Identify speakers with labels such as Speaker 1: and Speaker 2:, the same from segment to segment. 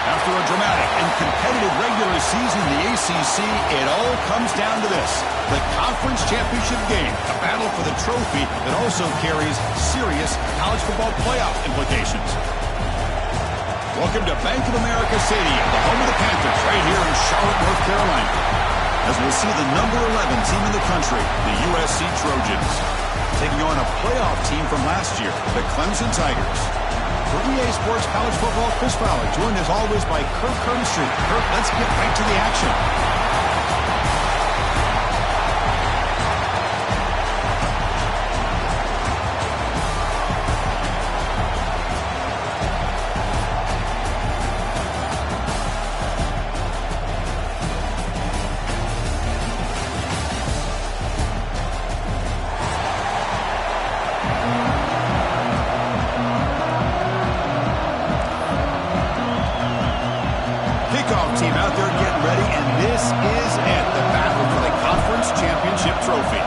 Speaker 1: After a dramatic and competitive regular season in the ACC, it all comes down to this: the conference championship game, a battle for the trophy that also carries serious college football playoff implications. Welcome to Bank of America Stadium, the home of the Panthers, right here in Charlotte, North Carolina, as we'll see the number 11 team in the country, the USC Trojans, taking on a playoff team from last year, the Clemson Tigers. For EA Sports College Football, Chris Fowler, joined as always by Kirk Herbstreit. Kirk, let's get right to the action. Team out there getting ready, and this is it, the battle for the conference championship trophy.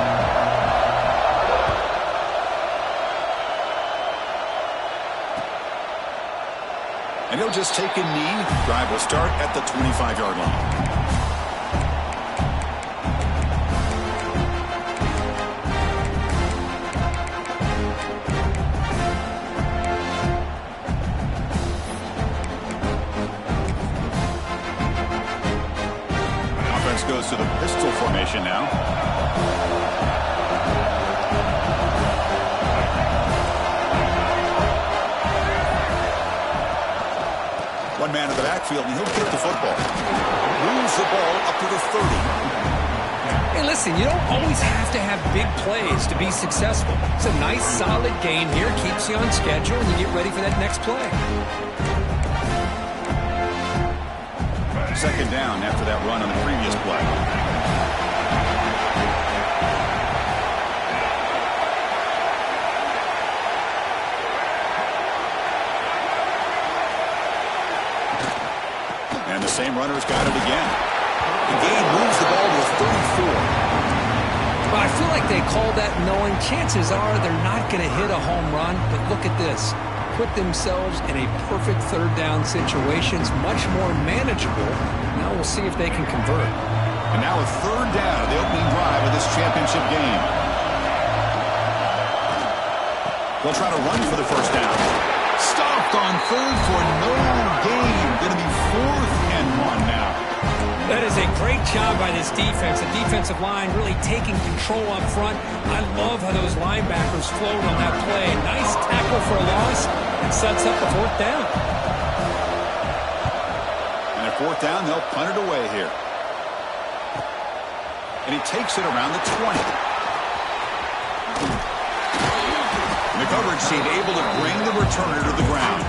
Speaker 1: And he'll just take a knee. Drive will start at the 25-yard line. Goes to the pistol formation now. One man in the backfield, and he'll get the football. Moves the ball up to the 30.
Speaker 2: Hey, listen, you don't always have to have big plays to be successful. It's a nice, solid game here. Keeps you on schedule, and you get ready for that next play.
Speaker 1: Second down after that run on the previous play. And the same runner's got it again. The gain moves the ball to a 34.
Speaker 2: Well, I feel like they called that knowing chances are they're not going to hit a home run, but look at this. Put themselves in a perfect third down situation. It's much more manageable. Now we'll see if they can convert.
Speaker 1: And now a third down of the opening drive of this championship game. They'll try to run for the first down. Stopped on third for no gain. Going to be 4th and 1 now.
Speaker 2: That is a great job by this defense. The defensive line really taking control up front. I love how those linebackers flowed on that play. Nice tackle for a loss. It sets up the 4th down.
Speaker 1: And at 4th down, they'll punt it away here. And he takes it around the 20. And the coverage team able to bring the returner to the ground.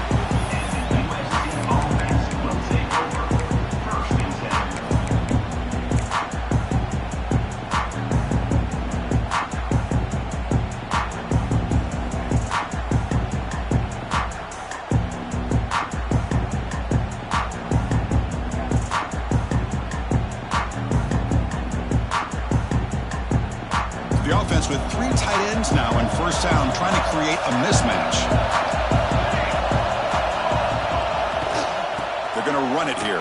Speaker 1: With 3 tight ends now in first down, trying to create a mismatch. They're going to run it here.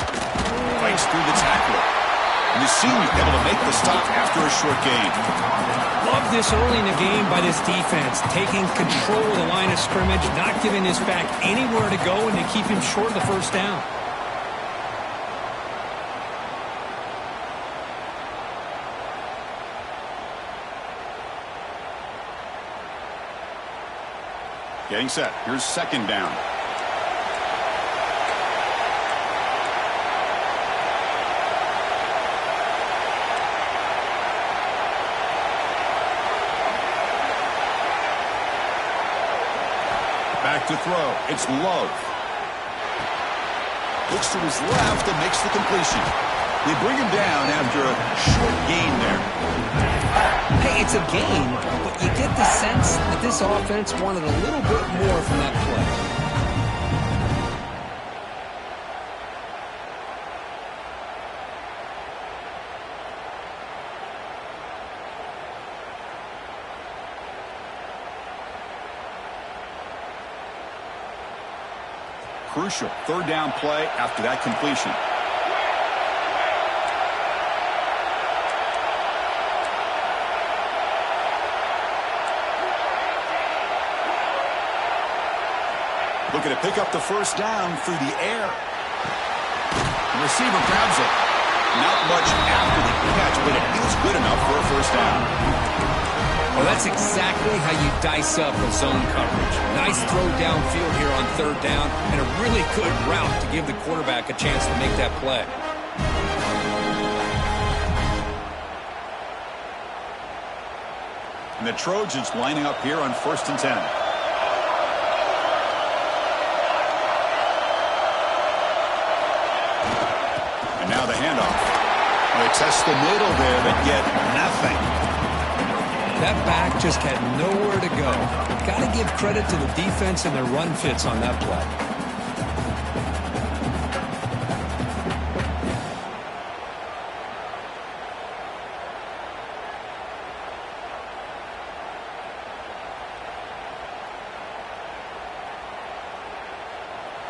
Speaker 1: Fights through the tackler. And the senior able to make the stop after a short gain.
Speaker 2: Love this early in the game by this defense. Taking control of the line of scrimmage, not giving his back anywhere to go, and to keep him short of the first down.
Speaker 1: Getting set. Here's second down. Back to throw. It's Love. Looks to his left and makes the completion. They bring him down after a short gain there.
Speaker 2: Hey, it's a gain, but you get the sense that this offense wanted a little bit more from that play.
Speaker 1: Crucial third down play after that completion. Looking to pick up the first down through the air. The receiver grabs it. Not much after the catch, but it is good enough for a first down.
Speaker 2: Well, that's exactly how you dice up a zone coverage. Nice throw downfield here on third down, and a really good route to give the quarterback a chance to make that play.
Speaker 1: And the Trojans lining up here on 1st and 10. And now the handoff. They test the middle there, but get nothing.
Speaker 2: That back just had nowhere to go. Got to give credit to the defense and their run fits on that play.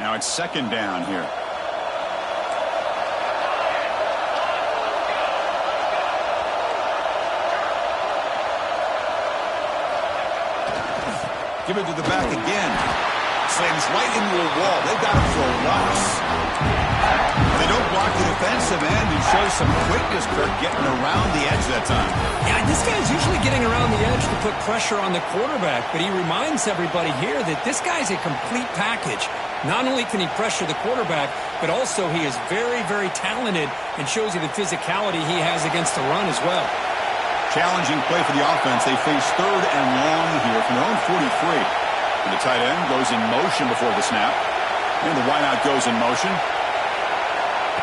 Speaker 1: Now it's second down here. Give it to the back again. Slams right into a wall. They've got him for a loss. They don't block the defensive end and show some quickness, Kirk, getting around the edge that time.
Speaker 2: Yeah, this guy's usually getting around the edge to put pressure on the quarterback, but he reminds everybody here that this guy's a complete package. Not only can he pressure the quarterback, but also he is very, very talented and shows you the physicality he has against the run as well.
Speaker 1: Challenging play for the offense. They face third and long here from their own 43. And the tight end goes in motion before the snap. And the wideout goes in motion.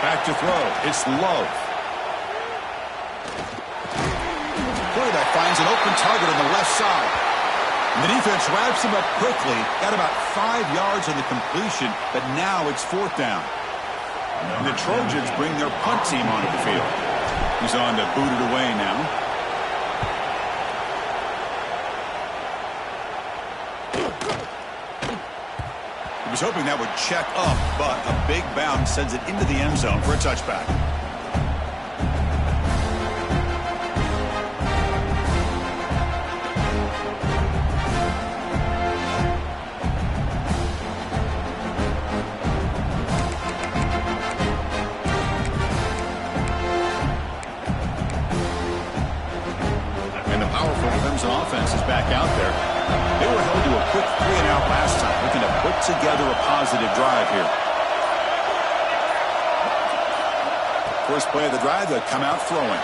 Speaker 1: Back to throw. It's Love. Quarterback finds an open target on the left side. And the defense wraps him up quickly. Got about 5 yards on the completion, but now it's fourth down. And the Trojans bring their punt team onto the field. He's on to boot it away now. Was hoping that would check up, but a big bounce sends it into the end zone for a touchback. And the powerful Clemson offense is back out there. They were held to a quick 3-and-out last time, looking to put together a positive drive here. First play of the drive, they'll come out throwing.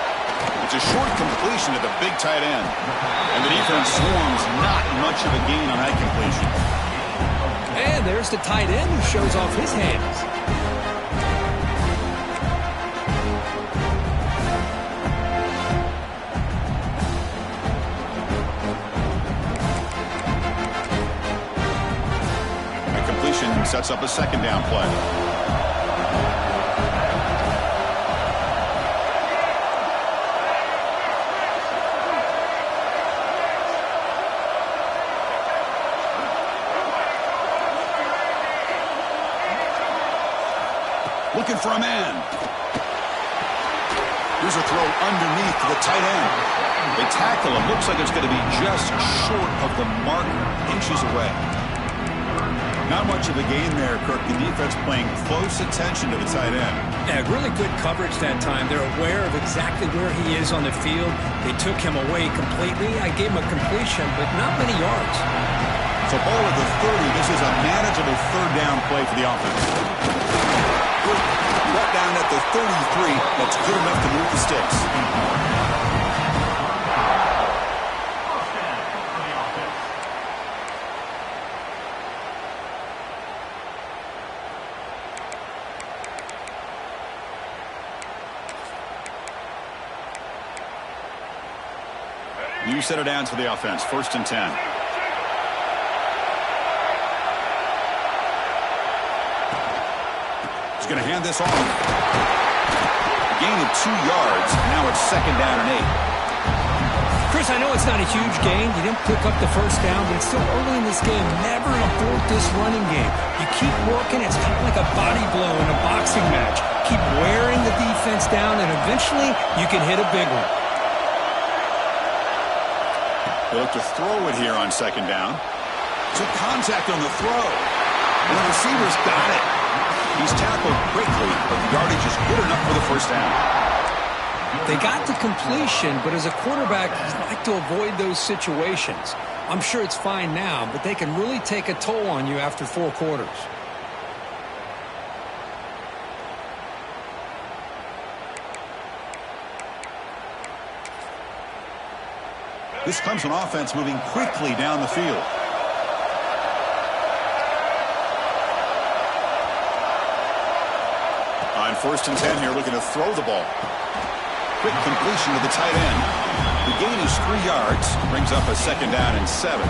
Speaker 1: It's a short completion to the big tight end. And the defense swarms, not much of a gain on that completion.
Speaker 2: And there's the tight end who shows off his hands.
Speaker 1: Sets up a second down play. Looking for a man. Here's a throw underneath to the tight end. They tackle him. Looks like it's going to be just short of the mark, inches away. Not much of a gain there, Kirk. The defense paying close attention to the tight end.
Speaker 2: Yeah, really good coverage that time. They're aware of exactly where he is on the field. They took him away completely. I gave him a completion, but not many yards.
Speaker 1: So ball at the 30. This is a manageable third down play for the offense. Brought down at the 33. That's good enough to move the sticks. New set of downs for the offense. 1st and 10. He's going to hand this off. Gain of 2 yards. Now it's 2nd down and 8.
Speaker 2: Chris, I know it's not a huge gain. You didn't pick up the first down, but it's still early in this game. Never abort this running game. You keep working. It's kind of like a body blow in a boxing match. Keep wearing the defense down, and eventually you can hit a big one.
Speaker 1: They look to throw it here on 2nd down. Took contact on the throw. And the receiver's got it. He's tackled quickly, but the yardage is good enough for the 1st down.
Speaker 2: They got the completion, but as a quarterback, you like to avoid those situations. I'm sure it's fine now, but they can really take a toll on you after 4 quarters.
Speaker 1: This comes from offense moving quickly down the field. On 1st and 10 here, looking to throw the ball. Quick completion to the tight end. The gain is 3 yards, brings up a 2nd down and 7.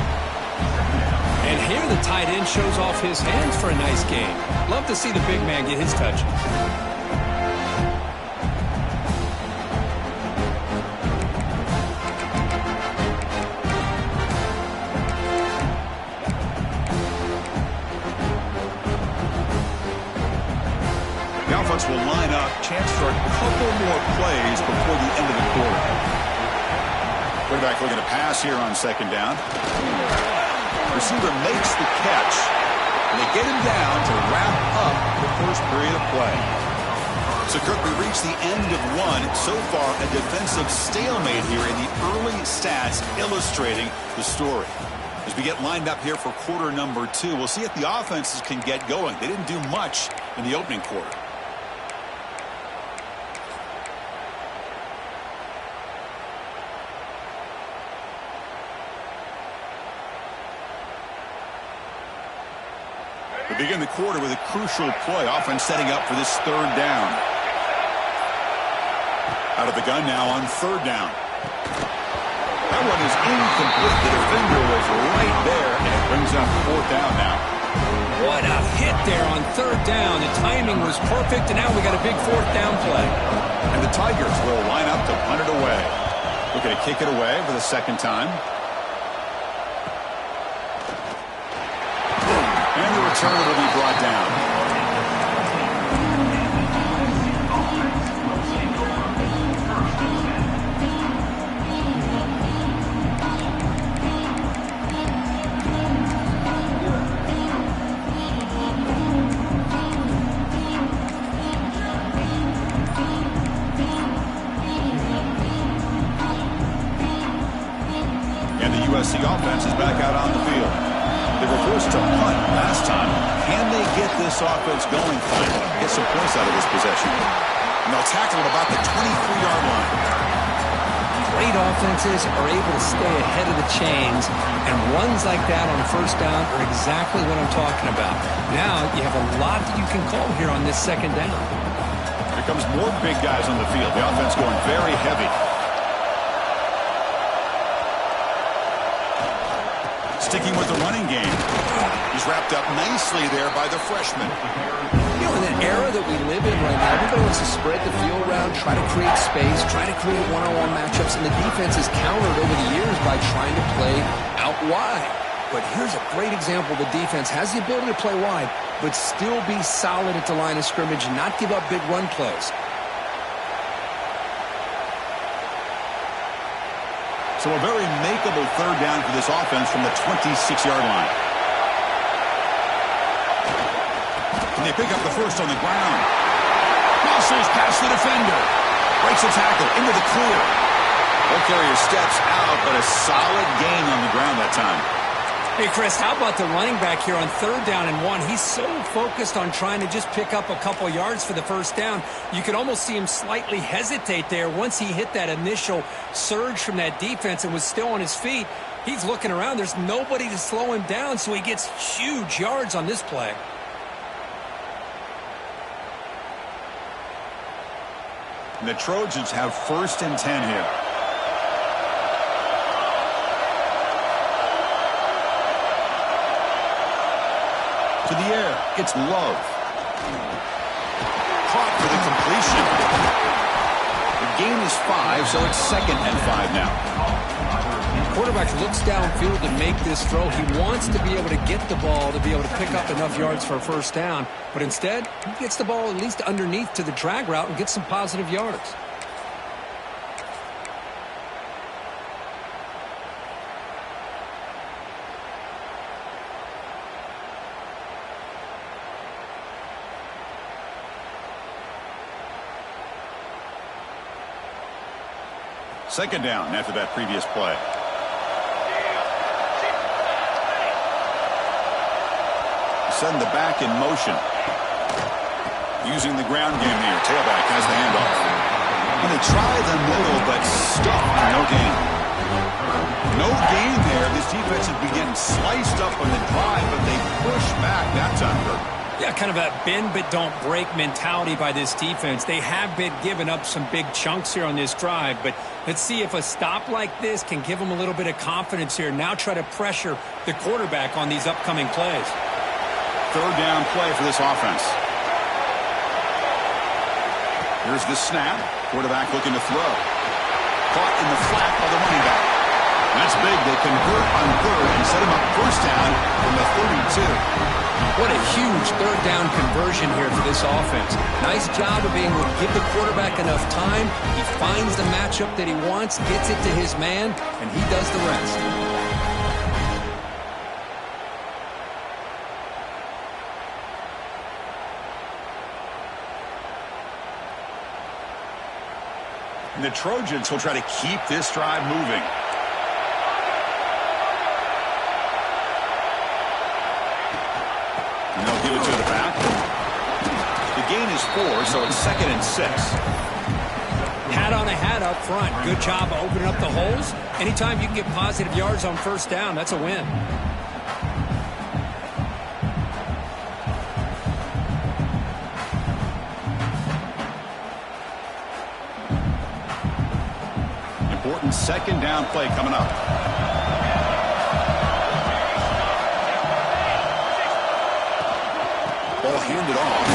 Speaker 2: And here the tight end shows off his hands for a nice game. Love to see the big man get his touches.
Speaker 1: Will line up, chance for a couple more plays before the end of the quarter. Quarterback looking to pass here on 2nd down. Receiver makes the catch, and they get him down to wrap up the first period of play. So, Kirk, we reached the end of 1. So far, a defensive stalemate here in the early stats illustrating the story. As we get lined up here for quarter number 2, we'll see if the offenses can get going. They didn't do much in the opening quarter. We begin the quarter with a crucial play. Offense setting up for this 3rd down. Out of the gun now on 3rd down. That one is incomplete. The defender was right there, and it brings up 4th down now.
Speaker 2: What a hit there on 3rd down. The timing was perfect, and now we got a big 4th down play.
Speaker 1: And the Tigers will line up to punt it away. Looking to kick it away for the 2nd time. And the return will be brought down. And the USC offense is back out on the field. They were forced to punt last time. Can they get this offense going finally? Get some points out of this possession. And they'll tackle it about the 23-yard line.
Speaker 2: Great offenses are able to stay ahead of the chains, and runs like that on 1st down are exactly what I'm talking about. Now you have a lot that you can call here on this 2nd down.
Speaker 1: Here comes more big guys on the field. The offense going very heavy. Sticking with the running game. He's wrapped up nicely there by the freshman.
Speaker 2: You know, in the era that we live in right now, everybody wants to spread the field around, try to create space, try to create one-on-one matchups, and the defense has countered over the years by trying to play out wide. But here's a great example. The defense has the ability to play wide, but still be solid at the line of scrimmage and not give up big run plays.
Speaker 1: So a very makeable 3rd down for this offense from the 26-yard line. And they pick up the first on the ground. Muscles past the defender. Breaks a tackle into the clear. Ball carrier steps out, but a solid gain on the ground that time.
Speaker 2: Hey, Chris, how about the running back here on 3rd down and 1? He's so focused on trying to just pick up a couple yards for the first down. You could almost see him slightly hesitate there once he hit that initial surge from that defense and was still on his feet. He's looking around. There's nobody to slow him down, so he gets huge yards on this play.
Speaker 1: The Trojans have 1st and 10 here. To the air, it's Love. Caught for the completion. The gain is 5, so it's 2nd and 5 now.
Speaker 2: Quarterback looks downfield to make this throw. He wants to be able to get the ball to be able to pick up enough yards for a first down, but instead, he gets the ball at least underneath to the drag route and gets some positive yards.
Speaker 1: Second down after that previous play. Send the back in motion. Using the ground game here. Tailback has the handoff. And they try the middle, but stop. No gain. No gain there. This defense has been getting sliced up on the drive, but they push back that time, Kirk.
Speaker 2: Yeah, kind of a bend but don't break mentality by this defense. They have been giving up some big chunks here on this drive, but let's see if a stop like this can give them a little bit of confidence here. Now try to pressure the quarterback on these upcoming plays.
Speaker 1: 3rd down play for this offense. Here's the snap. Quarterback looking to throw. Caught in the flat by the running back. That's big. They convert on 3rd and set him up first down from the 32.
Speaker 2: What a huge 3rd down conversion here for this offense. Nice job of being able to give the quarterback enough time. He finds the matchup that he wants, gets it to his man, and he does the rest.
Speaker 1: And the Trojans will try to keep this drive moving. And they'll give it to the back. The gain is 4, so it's 2nd and 6.
Speaker 2: Hat on a hat up front. Good job of opening up the holes. Anytime you can get positive yards on first down, that's a win.
Speaker 1: Important 2nd down play coming up. Ball handed off.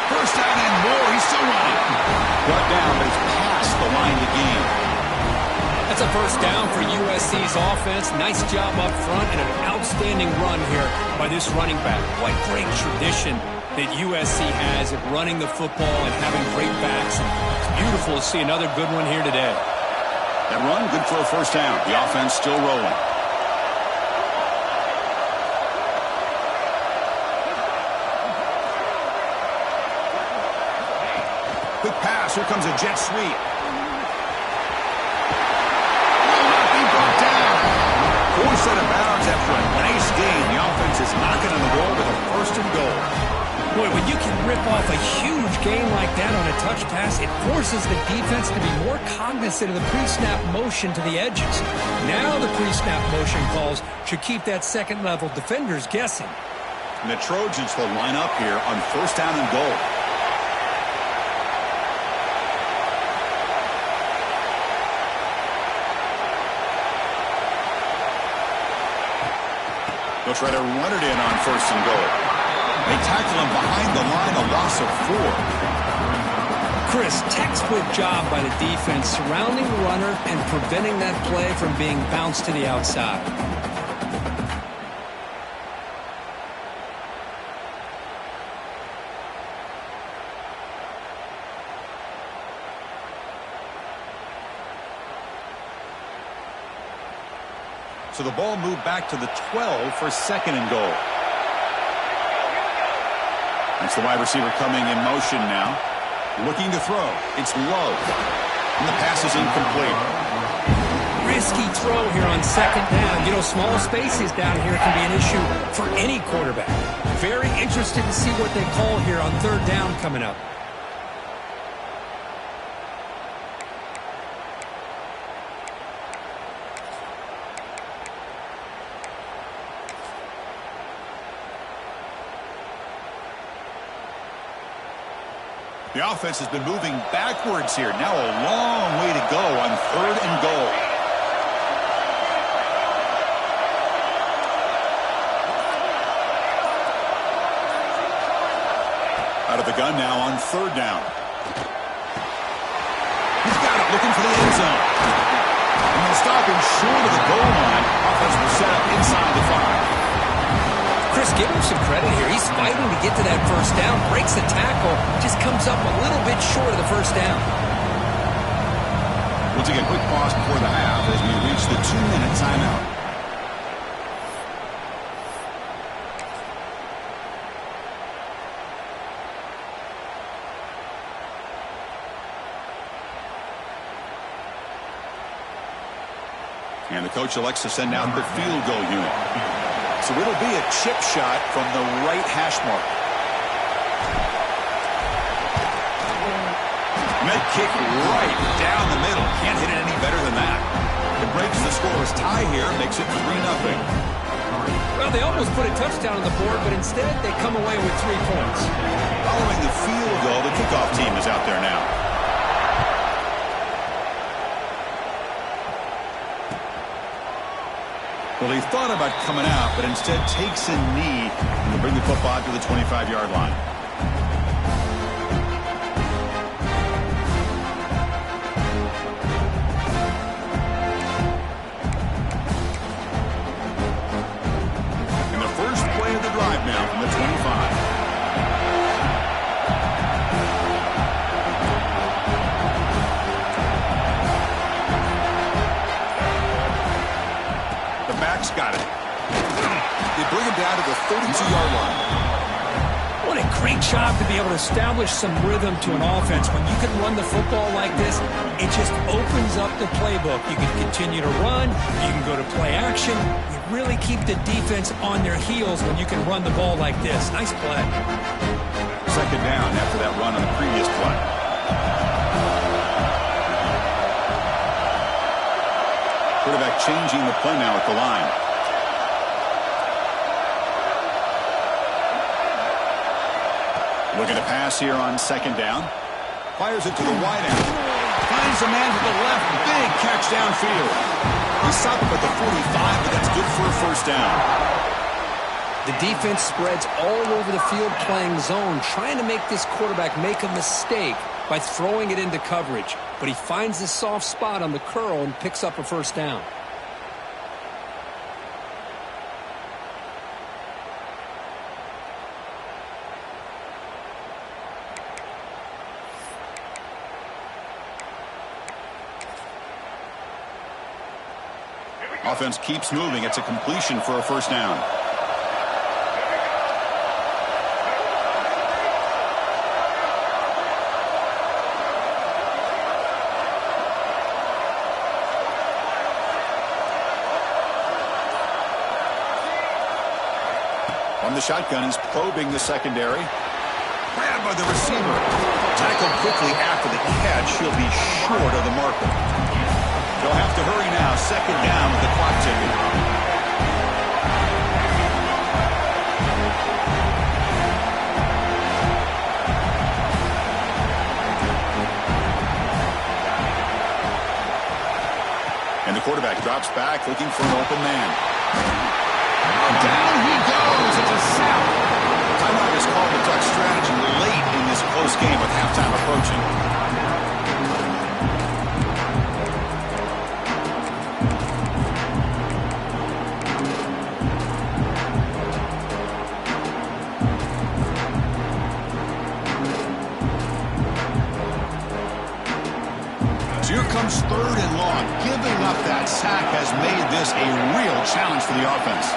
Speaker 1: First down and more. He's still running. Brought down, but he's past the line to gain.
Speaker 2: That's a first down for USC's offense. Nice job up front and an outstanding run here by this running back. What great tradition that USC has at running the football and having great backs. It's beautiful to see another good one here today.
Speaker 1: That run, good for a first down. The offense still rolling. Quick pass. Here comes a jet sweep. Will not be brought down. 4 set of bounds after a nice gain. The offense is knocking on the door with a 1st and goal.
Speaker 2: Boy, when you can rip off a huge gain like that on a touch pass, it forces the defense to be more cognizant of the pre-snap motion to the edges. Now the pre-snap motion calls should keep that second-level defenders guessing.
Speaker 1: And the Trojans will line up here on 1st down and goal. They'll try to run it in on 1st and goal. They tackle him behind the line, a loss of 4.
Speaker 2: Chris, textbook job by the defense surrounding the runner and preventing that play from being bounced to the outside.
Speaker 1: So the ball moved back to the 12 for 2nd and goal. It's the wide receiver coming in motion now. Looking to throw. It's Love. And the pass is incomplete.
Speaker 2: risky throw here on second down. You know, small spaces down here can be an issue for any quarterback. Very interested to see what they call here on third down coming up.
Speaker 1: The offense has been moving backwards here. Now a long way to go on third and goal. Out of the gun now on third down. He's got it, looking for the end zone. And they'll stop him short of the goal line. Offense will set up inside the 5.
Speaker 2: Chris, give him some credit here. He's fighting to get to that first down, breaks the tackle, just comes up a little bit short of the first down.
Speaker 1: We'll take a quick pause before the half as we reach the 2-minute timeout. And the coach elects to send out the field goal unit. So it'll be a chip shot from the right hash mark. Med kick right down the middle. Can't hit it any better than that. It breaks the scoreless tie here, makes it 3-0.
Speaker 2: Well, they almost put a touchdown on the board, but instead they come away with 3 points.
Speaker 1: Following the field goal, the kickoff team is out there now. Well, he thought about coming out, but instead takes a knee to bring the football to the 25-yard line. And the first play of the drive now from the 25. Got it. They bring him down to the 32-yard line.
Speaker 2: What a great job to be able to establish some rhythm to an offense. When you can run the football like this, it just opens up the playbook. You can continue to run. You can go to play action. You really keep the defense on their heels when you can run the ball like this. Nice play.
Speaker 1: Second down after that run on the previous play. Quarterback changing the play now at the line. Looking to pass here on second down. Fires it to the wide end. Finds a man to the left. Big catch downfield. He stopped him at the 45, but that's good for a first down.
Speaker 2: The defense spreads all over the field playing zone, trying to make this quarterback make a mistake by throwing it into coverage. But he finds the soft spot on the curl and picks up a first down.
Speaker 1: Offense keeps moving. It's a completion for a first down. From the shotgun, he's probing the secondary. Grabbed by the receiver. Tackled quickly after the catch. He'll be short of the marker. They'll have to hurry now. Second down with the clock ticking. And the quarterback drops back looking for an open man. Down he goes. It's a sack. Timeout is called to talk strategy late in this close game with halftime approaching. Here comes third and long. Giving up that sack has made this a real challenge for the offense.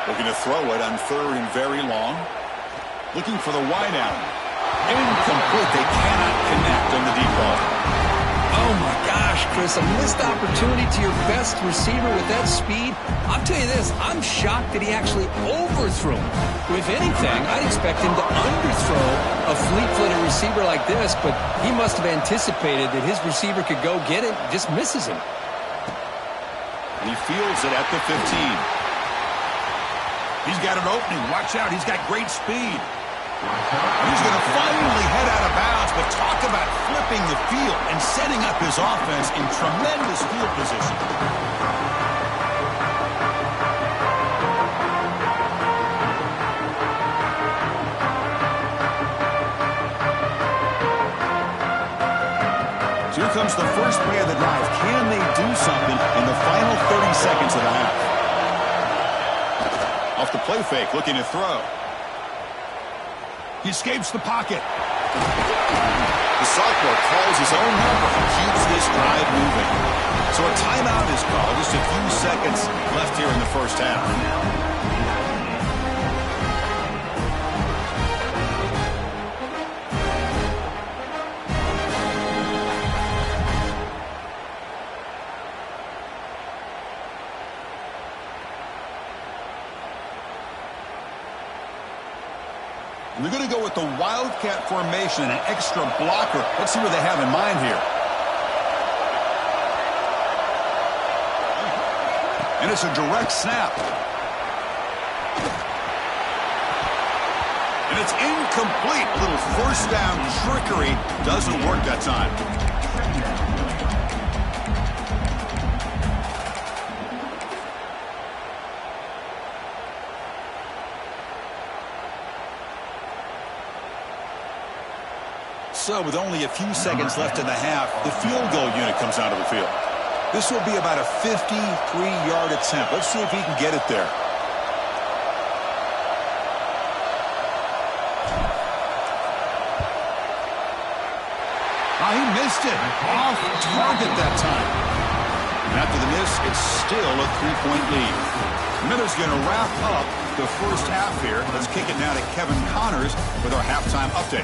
Speaker 1: Looking to throw it on third and very long. Looking for the wide out. Incomplete. They cannot connect on the deep ball.
Speaker 2: Oh, my gosh, Chris, a missed opportunity to your best receiver with that speed. I'll tell you this, I'm shocked that he actually overthrew him. If anything, I'd expect him to underthrow a fleet-footed receiver like this, but he must have anticipated that his receiver could go get it, just misses him.
Speaker 1: He fields it at the 15. He's got an opening. Watch out, he's got great speed. He's going to finally head out of bounds, but talk about flipping the field and setting up his offense in tremendous field position. So here comes the first play of the drive. Can they do something in the final 30 seconds of the half? Off the play fake, looking to throw. He escapes the pocket. The sophomore calls his own number and keeps this drive moving. So a timeout is called. Just a few seconds left here in the first half. And they're going to go with the Wildcat formation and an extra blocker. Let's see what they have in mind here. And it's a direct snap. And it's incomplete. A little first down trickery doesn't work that time. So with only a few seconds left in the half, the field goal unit comes out of the field. This will be about a 53-yard attempt. Let's see if he can get it there. He missed it. Off target that time. And after the miss, it's still a 3-point lead. Miller's going to wrap up the first half here. Let's kick it now to Kevin Connors with our halftime update.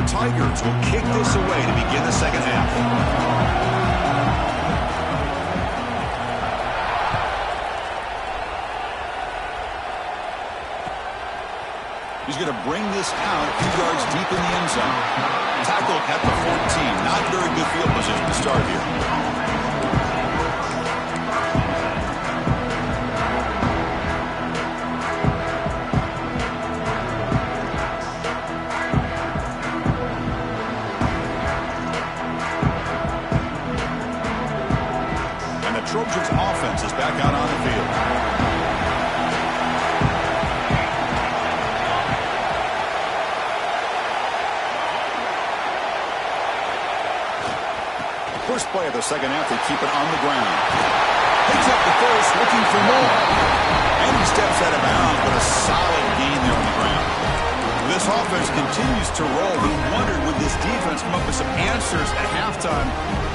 Speaker 1: Tigers will kick this away to begin the second half. He's going to bring this out a few yards deep in the end zone. Tackled at the 14. Not very good field position to start here. Trojans offense is back out on the field. First play of the second half, they keep it on the ground. Picks up the first, looking for more. And he steps out of bounds, but a solid gain there on the ground. This offense continues to roll. We wondered, would this defense come up with some answers at halftime?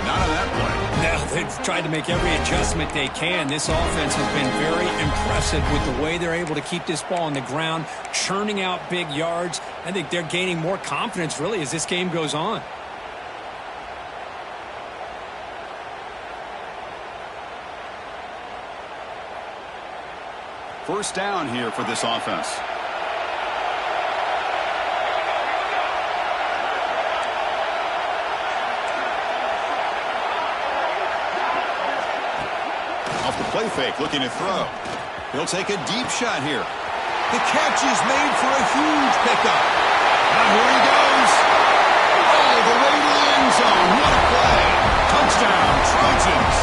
Speaker 1: Not on that play.
Speaker 2: Now, they've tried to make every adjustment they can. This offense has been very impressive with the way they're able to keep this ball on the ground, churning out big yards. I think they're gaining more confidence, really, as this game goes on.
Speaker 1: First down here for this offense. Off the play fake, looking to throw. He'll take a deep shot here. The catch is made for a huge pickup. And here he goes. All the way to the end zone. What a play. Touchdown, Trojans.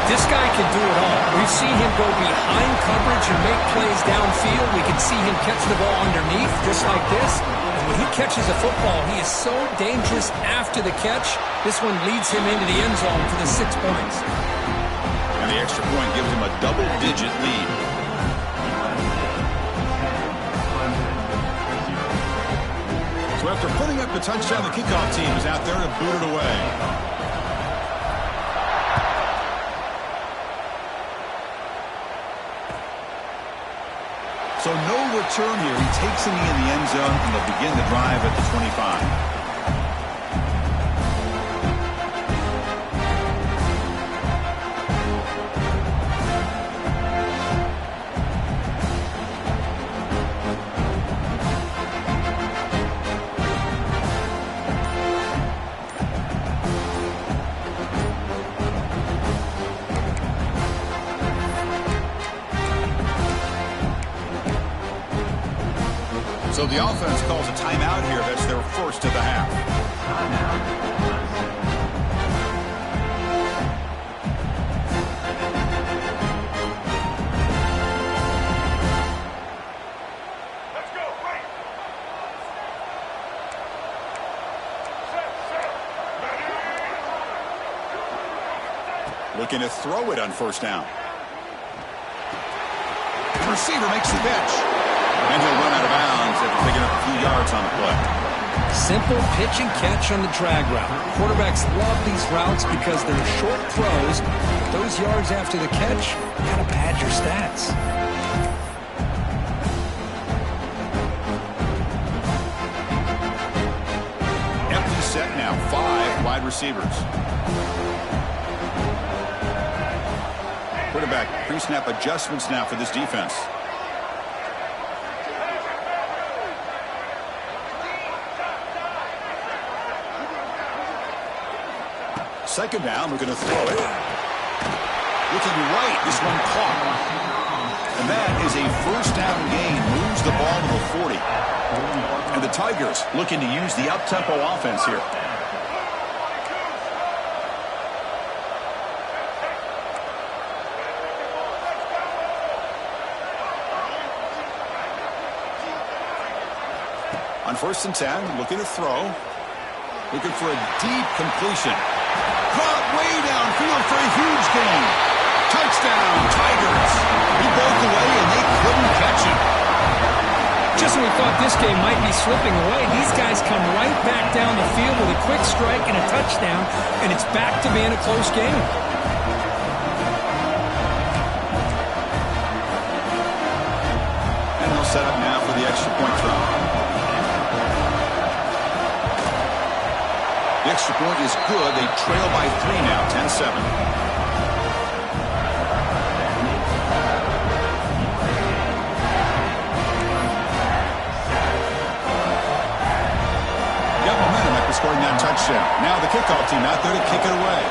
Speaker 2: This guy can do it all. We've seen him go behind coverage and make plays downfield. We can see him catch the ball underneath, just like this. And when he catches a football, he is so dangerous after the catch. This one leads him into the end zone for the 6 points.
Speaker 1: And the extra point gives him a double-digit lead. So So after putting up the touchdown, the kickoff team is out there to boot it away. So no return here. He takes the knee in the end zone, and they'll begin the drive at the 25. So the offense calls a timeout here. That's their first of the half.
Speaker 3: Let's go. Right.
Speaker 1: Looking to throw it on first down. The receiver makes the catch. And he'll run out of bounds after picking up a few yards on the play.
Speaker 2: Simple pitch and catch on the drag route. Quarterbacks love these routes because they're short throws. But those yards after the catch, gotta pad your stats.
Speaker 1: Empty set now. 5 wide receivers. Quarterback pre-snap adjustments now for this defense. Second down, we're going to throw it. Looking right, this one caught. And that is a first down gain. Moves the ball to the 40. And the Tigers looking to use the up-tempo offense here. On 1st and 10, looking to throw. Looking for a deep completion. Caught way downfield for a huge gain. Touchdown, Tigers. He broke away and they couldn't catch him.
Speaker 2: Just when we thought this game might be slipping away, these guys come right back down the field with a quick strike and a touchdown, and it's back to being a close game.
Speaker 1: And they'll set up now for the extra point throw. The extra point is good. They trail by 3 now, 10-7. Got momentum after scoring that touchdown. Now the kickoff team out there to kick it away.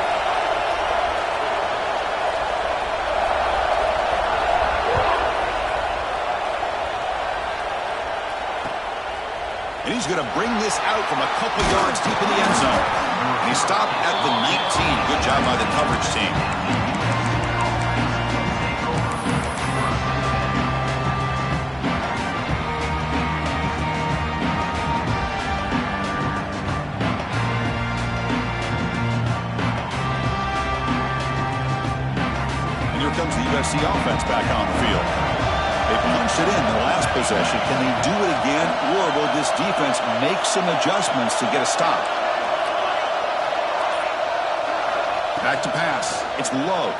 Speaker 1: And he's going to bring this out from a couple yards deep in the end zone. And he stopped at the 19. Good job by the coverage team. And here comes the USC offense back on the field. They punched it in the last possession. Can they do it again, or will this defense make some adjustments to get a stop? Back to pass. It's Love.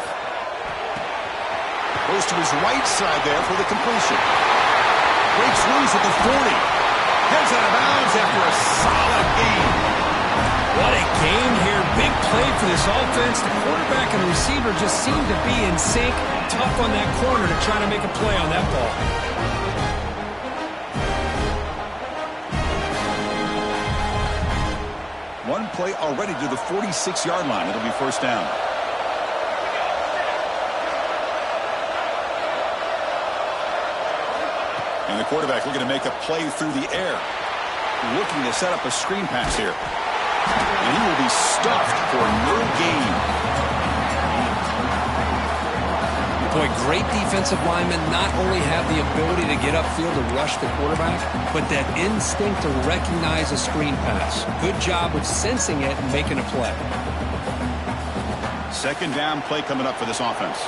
Speaker 1: Goes to his right side there for the completion. Breaks loose at the 40. Heads out of bounds after a solid game.
Speaker 2: What a game here. Big play for this offense. The quarterback and the receiver just seem to be in sync. Tough on that corner to try to make a play on that ball.
Speaker 1: One play already to the 46-yard line. It'll be first down. And the quarterback looking to make a play through the air. Looking to set up a screen pass here. And he will be stuffed for no gain.
Speaker 2: Boy, great defensive linemen not only have the ability to get upfield to rush the quarterback, but that instinct to recognize a screen pass. Good job of sensing it and making a play.
Speaker 1: Second down play coming up for this offense.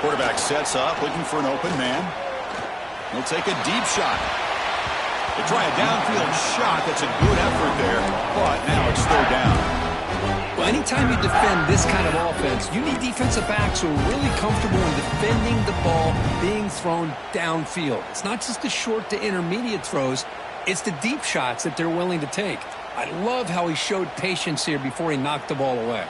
Speaker 1: Quarterback sets up, looking for an open man. He'll take a deep shot. They try a downfield shot. That's a good effort there, but now it's third down.
Speaker 2: Well, anytime you defend this kind of offense, you need defensive backs who are really comfortable in defending the ball being thrown downfield. It's not just the short to intermediate throws, it's the deep shots that they're willing to take. I love how he showed patience here before he knocked the ball away.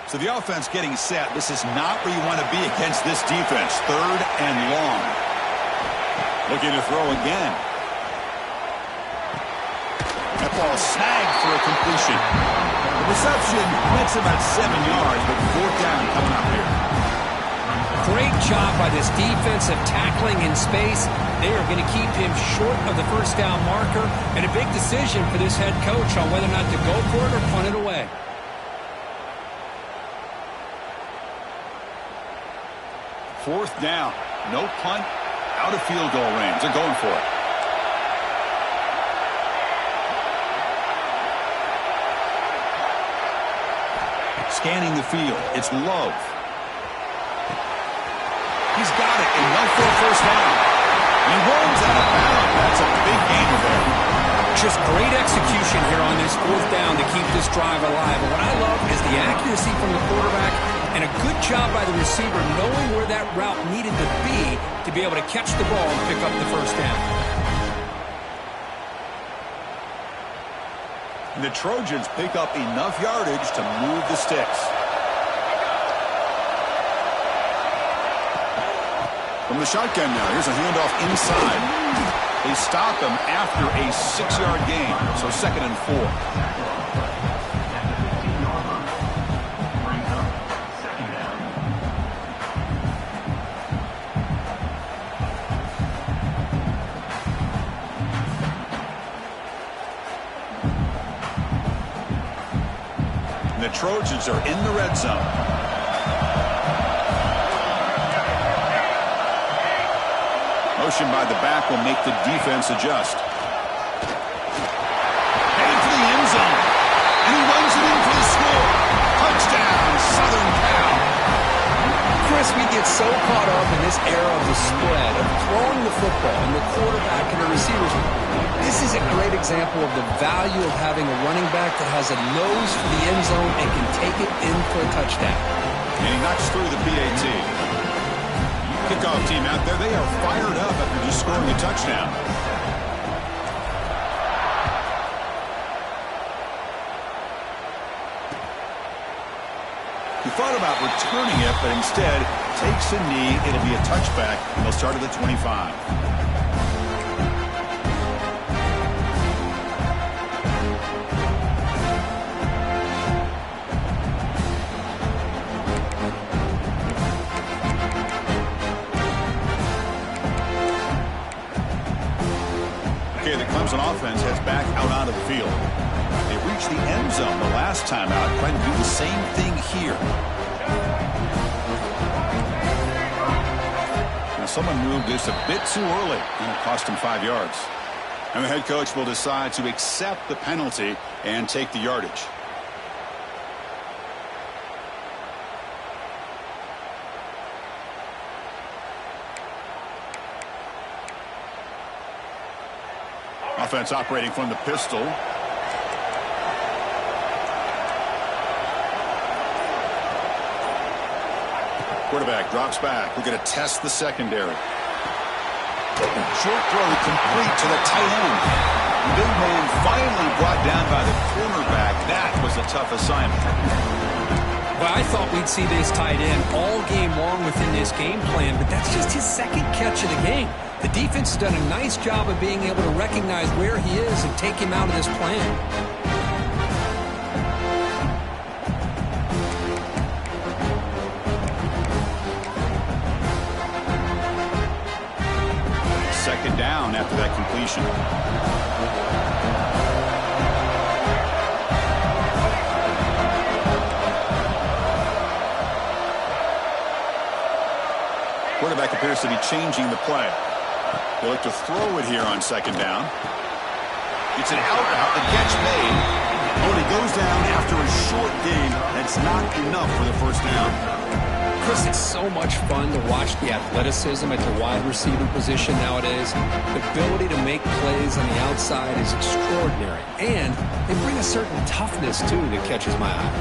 Speaker 1: So the offense getting set. This is not where you want to be against this defense. Third and long. Looking to throw again. That ball snagged for a completion. The reception makes about 7 yards, but fourth down coming up here.
Speaker 2: Great job by this defensive tackling in space. They are going to keep him short of the first down marker, and a big decision for this head coach on whether or not to go for it or punt it away.
Speaker 1: Fourth down. No punt. Out of field goal range. They're going for it. Scanning the field. It's Love. He's got it. Enough for a first down. He rolls out of bounds. That's a big gain there.
Speaker 2: Just great execution here on this fourth down to keep this drive alive. And what I love is the accuracy from the quarterback and a good job by the receiver knowing where that route needed to be able to catch the ball and pick up the first down.
Speaker 1: And the Trojans pick up enough yardage to move the sticks. From the shotgun now, here's a handoff inside. They stop him after a 6-yard gain, so 2nd and 4. The Trojans are in the red zone. Motion by the back will make the defense adjust. Headed for the end zone. And he runs it in for the score. Touchdown, Southern Cal.
Speaker 2: Chris, we get so caught up in this era of the spread, of throwing the football and the quarterback and the receivers. This is a great example of the value of having a running back that has a nose for the end zone and can take it in for a touchdown.
Speaker 1: And he knocks through the PAT. Kickoff team out there, they are fired up after just scoring a touchdown. He thought about returning it, but instead takes a knee. It'll be a touchback. They'll start at the 25. Okay, the Clemson offense heads back out onto the field. They reached the end zone the last time out, trying to do the same thing here. Now someone moved this a bit too early, and it cost him 5 yards. And the head coach will decide to accept the penalty and take the yardage. Offense operating from the pistol. Quarterback drops back. We're going to test the secondary. Short throw complete to the tight end. Big man finally brought down by the cornerback. That was a tough assignment.
Speaker 2: Well, I thought we'd see this tight end all game long within this game plan, but that's just his second catch of the game. The defense has done a nice job of being able to recognize where he is and take him out of this plan.
Speaker 1: Second down after that completion. Quarterback appears to be changing the play. They look to throw it here on second down. It's an out route. The catch made. Oh, and he goes down after a short gain. That's not enough for the first down.
Speaker 2: Chris, it's so much fun to watch the athleticism at the wide receiver position nowadays. The ability to make plays on the outside is extraordinary. And they bring a certain toughness, too, that catches my eye.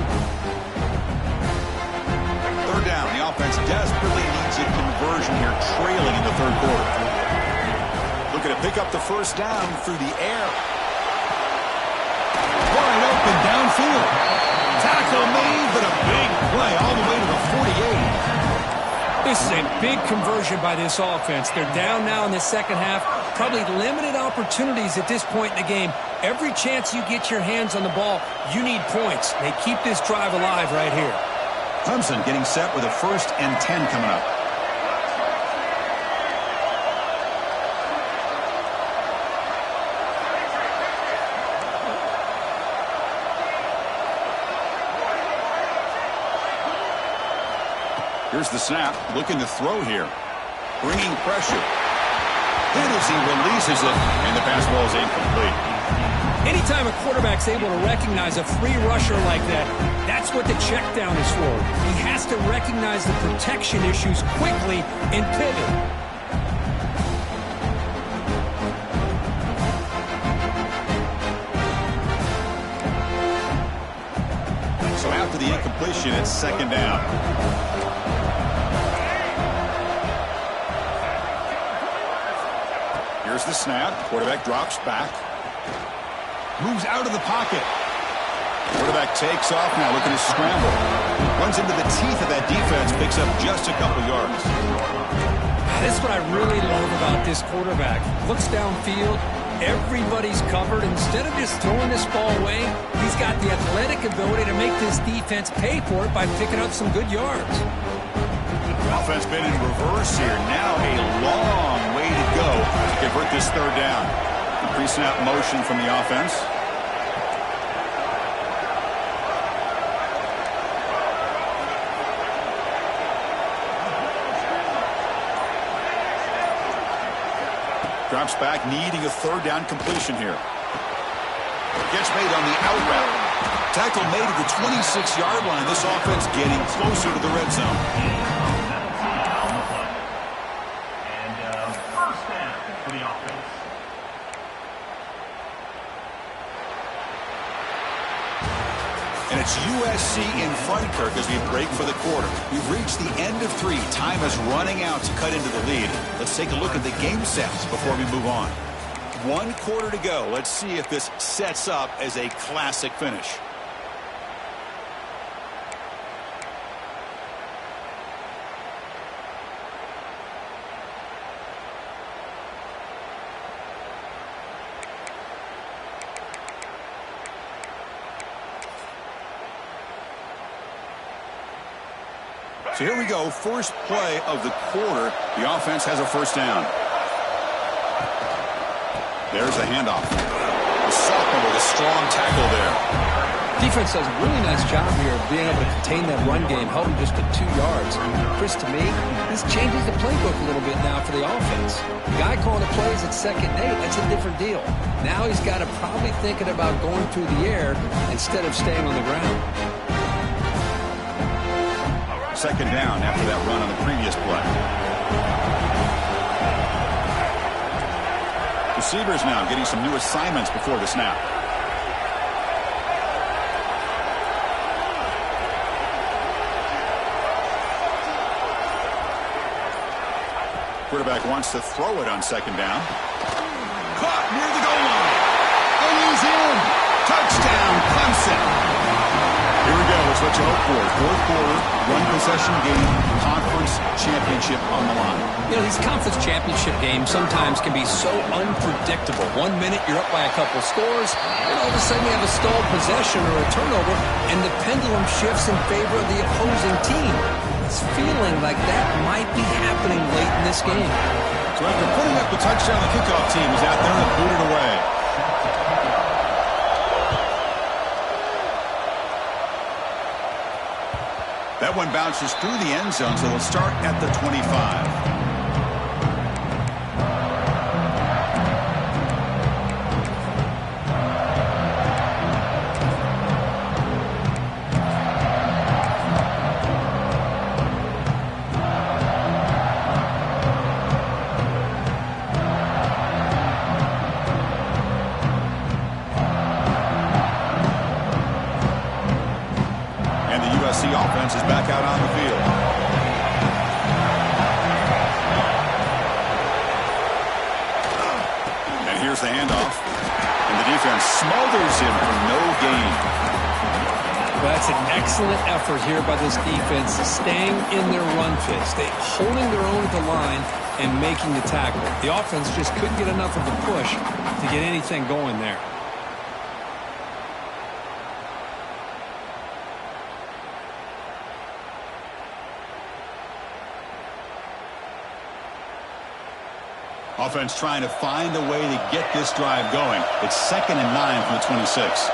Speaker 1: Third down. The offense desperately needs a conversion here, trailing in the third quarter. Looking to pick up the first down through the air. Wide open downfield. Tackle made, but a big play all the way to the 48.
Speaker 2: This is a big conversion by this offense. They're down now in the second half. Probably limited opportunities at this point in the game. Every chance you get your hands on the ball, you need points. They keep this drive alive right here.
Speaker 1: Clemson getting set with a 1st and 10 coming up. Here's the snap, looking to throw here. Bringing pressure. Hit as he releases it, and the pass ball is incomplete.
Speaker 2: Anytime a quarterback's able to recognize a free rusher like that, that's what the check down is for. He has to recognize the protection issues quickly and pivot.
Speaker 1: So after the incompletion, it's second down. Here's the snap. Quarterback drops back. Moves out of the pocket. Quarterback takes off now, looking to scramble. Runs into the teeth of that defense, picks up just a couple yards.
Speaker 2: This is what I really love about this quarterback. Looks downfield. Everybody's covered. Instead of just throwing this ball away, he's got the athletic ability to make this defense pay for it by picking up some good yards.
Speaker 1: Offense been in reverse here. Now a long way to go to convert this third down. Pre-snap motion from the offense. Drops back, needing a third down completion here. Gets made on the out route. Tackle made at the 26-yard line. This offense getting closer to the red zone. And it's USC in front, Kirk, as we break for the quarter. We've reached the end of 3. Time is running out to cut into the lead. Let's take a look at the game sets before we move on. 1 quarter to go. Let's see if this sets up as a classic finish. So here we go, first play of the quarter. The offense has a first down. There's the handoff. The sophomore with a strong tackle there.
Speaker 2: Defense does a really nice job here of being able to contain that run game, held him just to 2 yards. Chris, to me, this changes the playbook a little bit now for the offense. The guy calling the plays at 2nd and 8, that's a different deal. Now he's got to probably thinking about going through the air instead of staying on the ground.
Speaker 1: Second down after that run on the previous play. Receivers now getting some new assignments before the snap. Quarterback wants to throw it on second down. Caught near the goal line. And he's in. Touchdown, Clemson. Here we go. It's what you hope for. Fourth quarter, 1 possession game, conference championship on the line.
Speaker 2: You know, these conference championship games sometimes can be so unpredictable. 1 minute you're up by a couple scores, and all of a sudden you have a stalled possession or a turnover, and the pendulum shifts in favor of the opposing team. It's feeling like that might be happening late in this game.
Speaker 1: So after putting up the touchdown, the kickoff team is out there to boot it away. That one bounces through the end zone, so they'll start at the 25. Here's the handoff. And the defense smothers him for no gain.
Speaker 2: Well, that's an excellent effort here by this defense, staying in their run fit, holding their own at the line and making the tackle. The offense just couldn't get enough of a push to get anything going there.
Speaker 1: Offense trying to find a way to get this drive going. It's 2nd and 9 from the 26.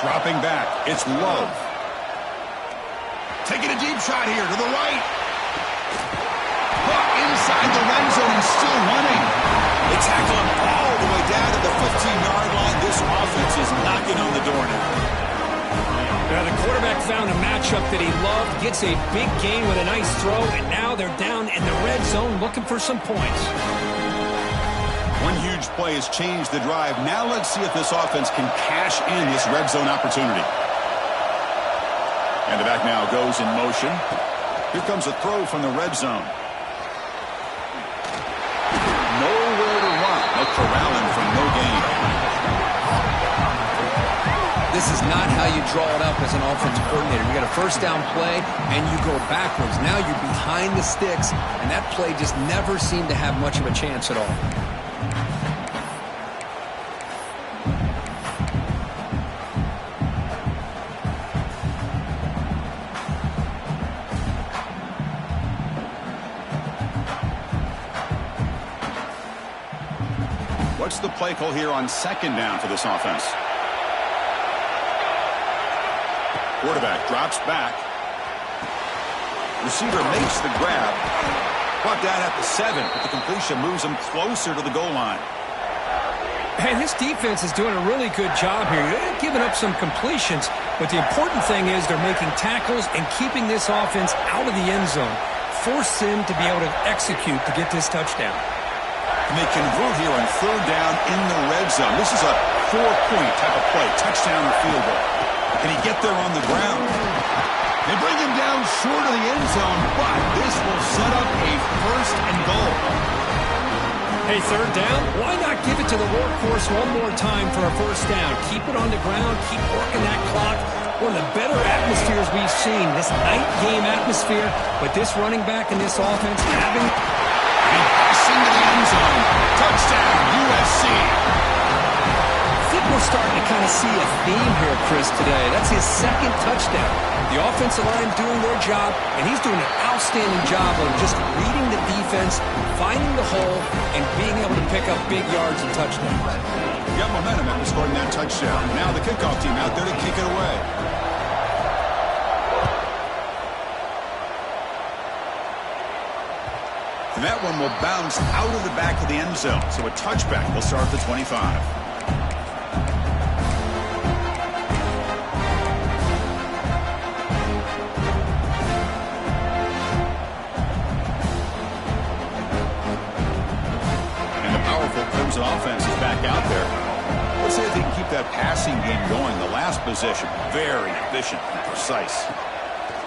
Speaker 1: Dropping back. It's Love. Taking a deep shot here to the right. Caught inside the red zone and still running. They tackle him all the way down to the 15-yard line. This offense is knocking on the door now.
Speaker 2: Now the quarterback found a matchup that he loved, gets a big gain with a nice throw, and now they're down in the red zone looking for some points.
Speaker 1: One huge play has changed the drive. Now let's see if this offense can cash in this red zone opportunity. And the back now goes in motion. Here comes a throw from the red zone. Nowhere to run. They'll corral him for no gain.
Speaker 2: This is not how you draw it up as an offensive coordinator. You got a first down play, and you go backwards. Now you're behind the sticks, and that play just never seemed to have much of a chance at all.
Speaker 1: What's the play call here on 2nd down for this offense? Quarterback drops back. Receiver makes the grab. Brought down at the 7, but the completion moves him closer to the goal line.
Speaker 2: Hey, this defense is doing a really good job here. They're giving up some completions, but the important thing is they're making tackles and keeping this offense out of the end zone. Force them to be able to execute to get this touchdown.
Speaker 1: And they convert here on 3rd down in the red zone. This is a 4-point type of play, touchdown or field goal. Can he get there on the ground? They bring him down short of the end zone, but this will set up a 1st and goal.
Speaker 2: Hey, 3rd down, why not give it to the workhorse one more time for a 1st down? Keep it on the ground, keep working that clock. One of the better atmospheres we've seen, this night game atmosphere, but this running back in this offense having...
Speaker 1: And passing to the end zone. Touchdown, USC.
Speaker 2: I think we're starting to kind of see a theme here, Chris, today. That's his 2nd touchdown. The offensive line doing their job, and he's doing an outstanding job of just reading the defense, finding the hole, and being able to pick up big yards and touchdowns.
Speaker 1: Got momentum after scoring that touchdown. Now the kickoff team out there to kick it away. And that one will bounce out of the back of the end zone. So a touchback will start at the 25. Offense is back out there. Let's see if they can keep that passing game going. The last possession, very efficient and precise.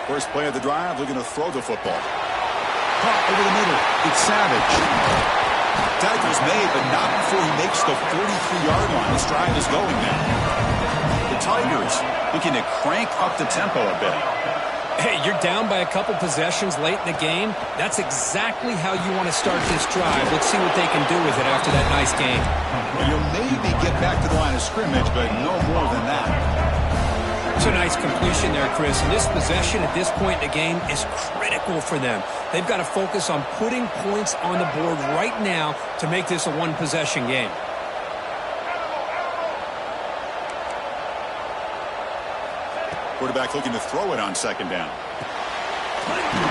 Speaker 1: First play of the drive, looking to throw the football. Caught over the middle. It's Savage. Tackle's made, but not before he makes the 43-yard line. This drive is going now. The Tigers looking to crank up the tempo a bit.
Speaker 2: Hey, you're down by a couple possessions late in the game. That's exactly how you want to start this drive. Let's see what they can do with it after that nice game.
Speaker 1: And you'll maybe get back to the line of scrimmage, but no more than that.
Speaker 2: It's a nice completion there, Chris. And this possession at this point in the game is critical for them. They've got to focus on putting points on the board right now to make this a one-possession game.
Speaker 1: Quarterback looking to throw it on 2nd down.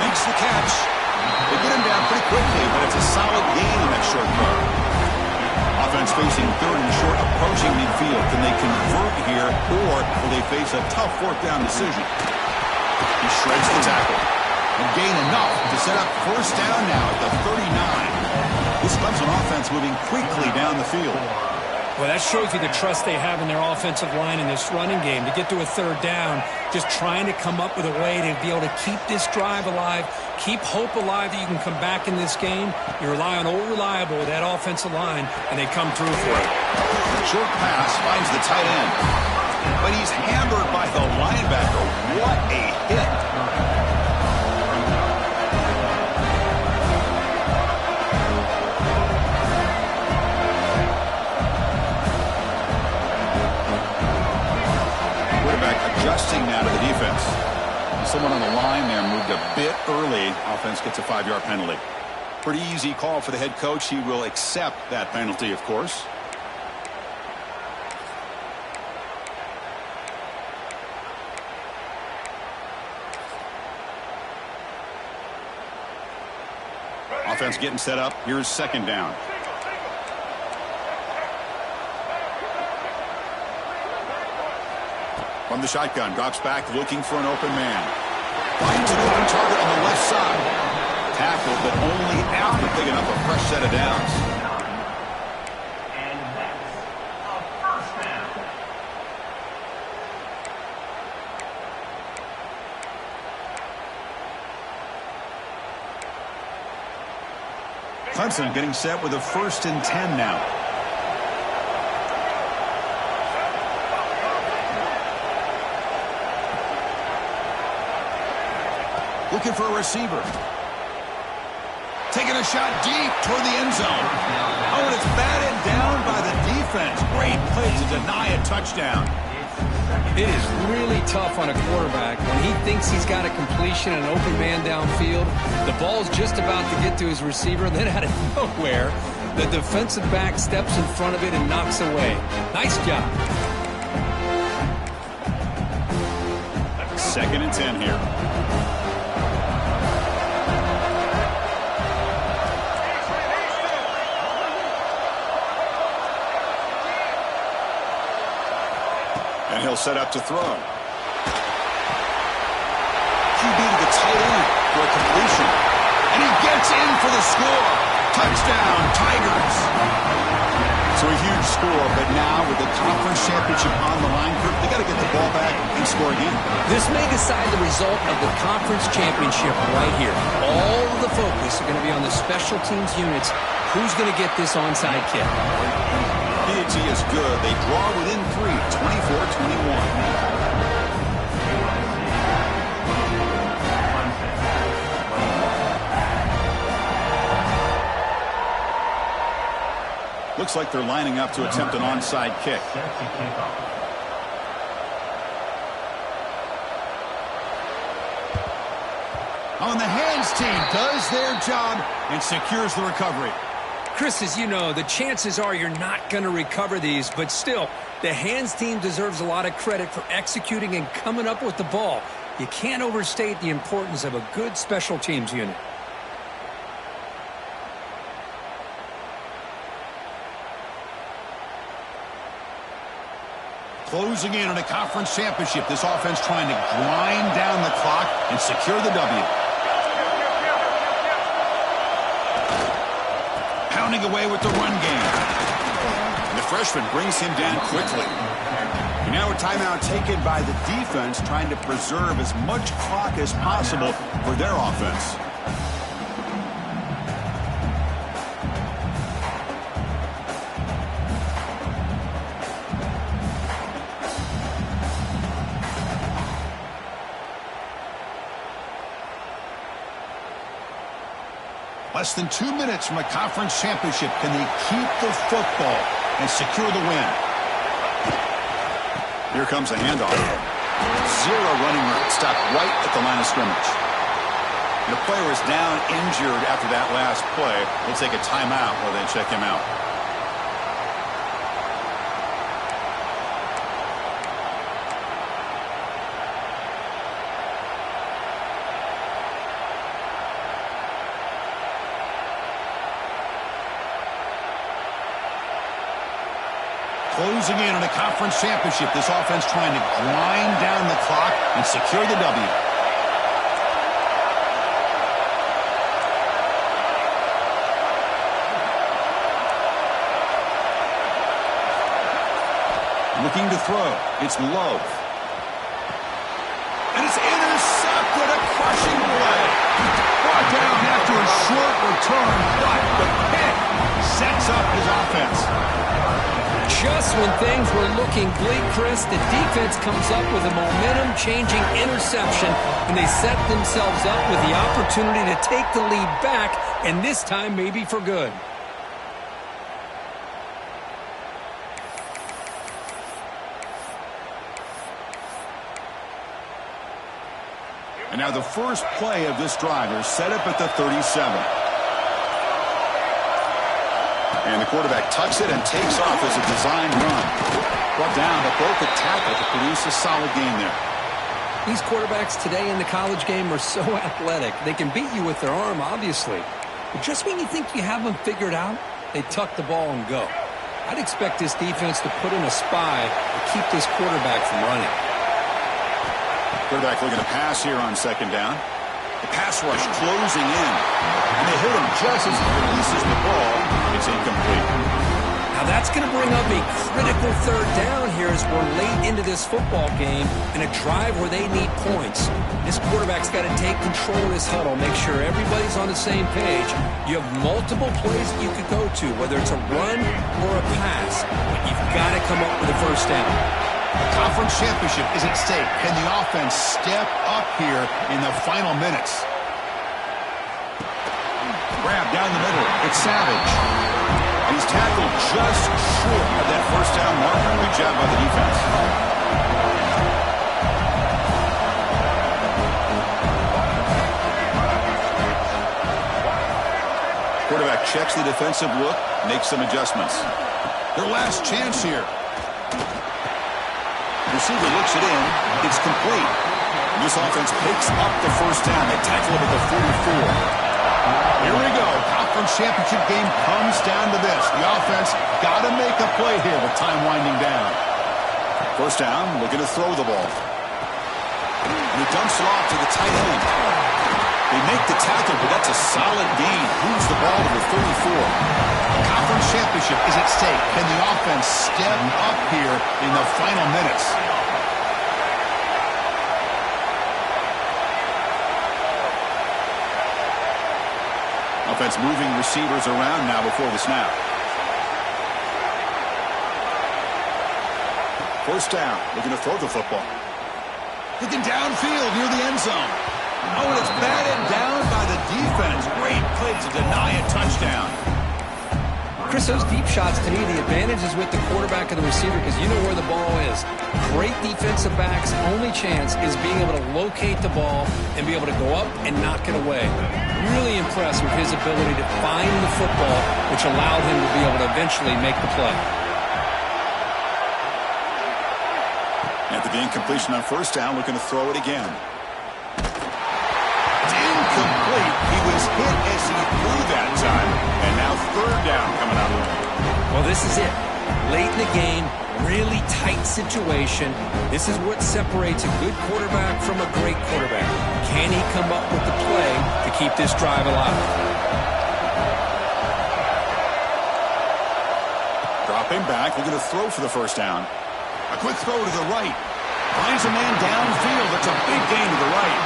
Speaker 1: Makes the catch. They get him down pretty quickly, but it's a solid gain on that short throw. Offense facing 3rd and short, approaching midfield. Can they convert here, or will they face a tough 4th down decision? He shreds the tackle. And gain enough to set up 1st down now at the 39. This comes an offense moving quickly down the field.
Speaker 2: Well, that shows you the trust they have in their offensive line in this running game. To get to a third down, just trying to come up with a way to be able to keep this drive alive, keep hope alive that you can come back in this game. You rely on Old Reliable with that offensive line, and they come through for it.
Speaker 1: Short pass finds the tight end, but he's hammered by the linebacker. What a hit. Adjusting now to the defense. Someone on the line there moved a bit early. Offense gets a 5-yard penalty. Pretty easy call for the head coach. He will accept that penalty, of course. Offense getting set up. Here's second down. From the shotgun, drops back, looking for an open man. Finds an open target on the left side. Tackled, but only after picking up a fresh set of downs.
Speaker 3: And that's a first down.
Speaker 1: Clemson getting set with a 1st and 10 now. Looking for a receiver. Taking a shot deep toward the end zone. Oh, and it's batted down by the defense. Great play to deny a touchdown.
Speaker 2: It is really tough on a quarterback when he thinks he's got a completion and an open man downfield. The ball's just about to get to his receiver, and then out of nowhere, the defensive back steps in front of it and knocks away. Nice job.
Speaker 1: 2nd and 10 here. And he'll set up to throw. QB to the tight end for a completion. And he gets in for the score. Touchdown, Tigers. So a huge score, but now with the conference championship on the line, they got to get the ball back and score again.
Speaker 2: This may decide the result of the conference championship right here. All of the focus are going to be on the special teams units. Who's going to get this onside kick?
Speaker 1: PAT is good. They draw within 3, 24-21. Looks like they're lining up to attempt an onside kick. On the hands team does their job and secures the recovery.
Speaker 2: Chris, as you know, the chances are you're not going to recover these, but still, the hands team deserves a lot of credit for executing and coming up with the ball. You can't overstate the importance of a good special teams unit.
Speaker 1: Closing in on a conference championship, this offense trying to grind down the clock and secure the W. Pounding away with the run game. And the freshman brings him down quickly. And now a timeout taken by the defense, trying to preserve as much clock as possible for their offense. Less than 2 minutes from a conference championship. Can they keep the football and secure the win? Here comes a handoff. Zero running room. Stopped right at the line of scrimmage. The player is down injured after that last play. We'll take a timeout while they check him out. Closing in on a conference championship, this offense trying to grind down the clock and secure the W. Looking to throw. It's Love. And it's intercepted. A crushing play. Brought down after a short return, but the pick sets up his offense.
Speaker 2: Just when things were looking bleak, Chris, the defense comes up with a momentum-changing interception, and they set themselves up with the opportunity to take the lead back, and this time maybe for good.
Speaker 1: And now the first play of this drive is set up at the 37. And the quarterback tucks it and takes off as a design run. Brought down, but broke the tackle to produce a solid gain there.
Speaker 2: These quarterbacks today in the college game are so athletic. They can beat you with their arm, obviously. But just when you think you have them figured out, they tuck the ball and go. I'd expect this defense to put in a spy to keep this quarterback from running.
Speaker 1: Quarterback looking to pass here on second down. The pass rush closing in. And they hit him just as he releases the ball. It's incomplete.
Speaker 2: Now that's going to bring up a critical third down here as we're late into this football game in a drive where they need points. This quarterback's got to take control of this huddle, make sure everybody's on the same page. You have multiple plays that you could go to, whether it's a run or a pass, but you've got to come up with a first down.
Speaker 1: The conference championship is at stake. Can the offense step up here in the final minutes? Grab down the middle. It's Savage. And he's tackled just short of that first down marker. Good job by the defense. Quarterback checks the defensive look, makes some adjustments. Their last chance here. Receiver looks it in. It's complete. This offense picks up the first down. They tackle him at the 44. Here we go. Conference championship game comes down to this. The offense got to make a play here with time winding down. First down, looking to throw the ball. And he dumps it off to the tight end. They make the tackle, but that's a solid gain. Moves the ball to the 34. The conference championship is at stake. Can the offense step up here in the final minutes? Offense moving receivers around now before the snap. First down, looking to throw the football. Looking downfield near the end zone. Oh, and it's batted down by the defense. Great play to deny a touchdown.
Speaker 2: Chris, those deep shots, to me, the advantage is with the quarterback and the receiver because you know where the ball is. Great defensive backs' only chance is being able to locate the ball and be able to go up and knock it away. Really impressed with his ability to find the football, which allowed him to be able to eventually make the play.
Speaker 1: After the incompletion on first down, looking to throw it again. It's incomplete. He was hit as he threw that time. And now third down coming up.
Speaker 2: Well, this is it. Late in the game, really tight situation. This is what separates a good quarterback from a great quarterback. Can he come up with the play to keep this drive alive?
Speaker 1: Dropping back, looking to throw for the first down. A quick throw to the right. Finds a man downfield. That's a big gain to the right.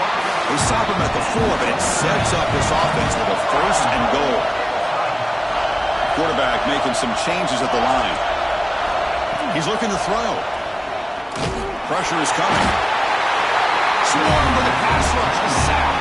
Speaker 1: They stop him at the 4, but it sets up this offense with a first and goal. Quarterback making some changes at the line. He's looking to throw. Pressure is coming. Swarmed with a pass rush. The sack.